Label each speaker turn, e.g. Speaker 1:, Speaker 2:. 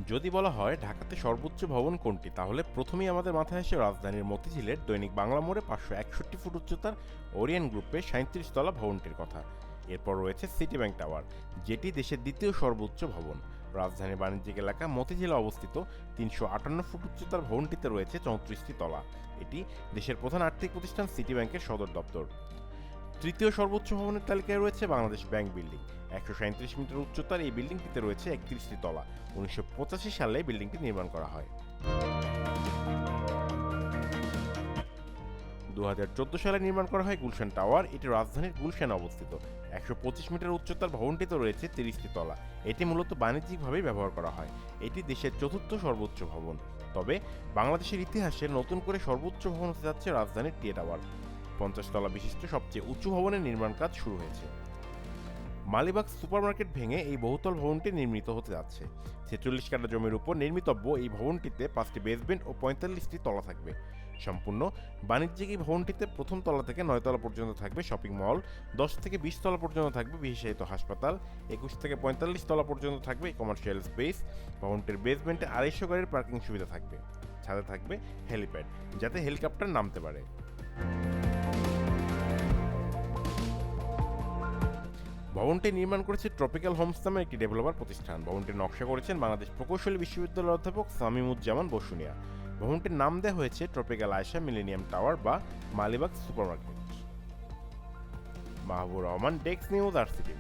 Speaker 1: যদি বলা হয় ঢাকাতে সর্বোচ্চ ভবন কোনটি, তাহলে প্রথমেই আমাদের মাথায় আসে রাজধানীর মতিঝিলের দৈনিক বাংলা মোড়ে 561 ফুট উচ্চতার ওরিয়েন্ট গ্রুপের 37 তলা ভবনটির কথা। এরপর রয়েছে সিটি ব্যাংক টাওয়ার, যেটি দেশের দ্বিতীয় সর্বোচ্চ ভবন। রাজধানীর বাণিজ্যিক এলাকা মতিঝিলে অবস্থিত 358 ফুট উচ্চতার ভবনটিতে রয়েছে 34টি তলা। এটি দেশের প্রধান আর্থিক প্রতিষ্ঠান সিটি ব্যাংকের সদর দপ্তর। তৃতীয় সর্বোচ্চ ভবনের তালিকায় রয়েছে বাংলাদেশ ব্যাংক বিল্ডিং। 137 মিটার উচ্চতার এই বিল্ডিংটিতে রয়েছে 31টি তলা। 1985 সালে বিল্ডিংটি নির্মাণ করা হয়। 2014 সালে নির্মাণ করা হয় গুলশান টাওয়ার। এটি রাজধানীর গুলশানে অবস্থিত। 125 মিটার উচ্চতার ভবনটিতে রয়েছে 30টি তলা। এটি মূলত বাণিজ্যিকভাবেই ব্যবহার করা হয়। এটি দেশের চতুর্থ সর্বোচ্চ ভবন। তবে বাংলাদেশের ইতিহাসে নতুন করে সর্বোচ্চ ভবন হতে যাচ্ছে রাজধানীর টিএ টাওয়ার। 50 তলা বিশিষ্ট সবচেয়ে উঁচু ভবনের নির্মাণ কাজ শুরু হয়েছে। মালিবাগ সুপারমার্কেট ভেঙে এই বহুতল ভবনটি নির্মিত হতে যাচ্ছে। 46 কাঠা জমির উপর নির্মিতব্য এই ভবনটিতে 5টি বেসমেন্ট ও 45টি তলা থাকবে। সম্পূর্ণ বাণিজ্যিক এই ভবনটিতে প্রথম তলা থেকে 9 তলা পর্যন্ত থাকবে শপিং মল, 10 থেকে 20 তলা পর্যন্ত থাকবে বিশেষায়িত হাসপাতাল, 21 থেকে 45 তলা পর্যন্ত থাকবে কমার্শিয়াল স্পেস। ভবনটির বেসমেন্টে 250 গাড়ির পার্কিং সুবিধা থাকবে। ছাদে থাকবে হেলিপ্যাড, যাতে হেলিকপ্টার নামতে পারে। ভবনটি নির্মাণ করেছে ট্রপিক্যাল হোমস নামের একটি ডেভেলপার প্রতিষ্ঠান। ভবনটির নকশা করেছেন বাংলাদেশ প্রকৌশলী বিশ্ববিদ্যালয়ের অধ্যাপক সামিমুজ্জামান বসুনিয়া। ভবনটির নাম দেওয়া হয়েছে ট্রপিক্যাল আয়শা মিলেনিয়াম টাওয়ার বা মালিবাগ সুপারমার্কেট। মাহবুব রহমান, ডেস্ক নিউজ, RCTV।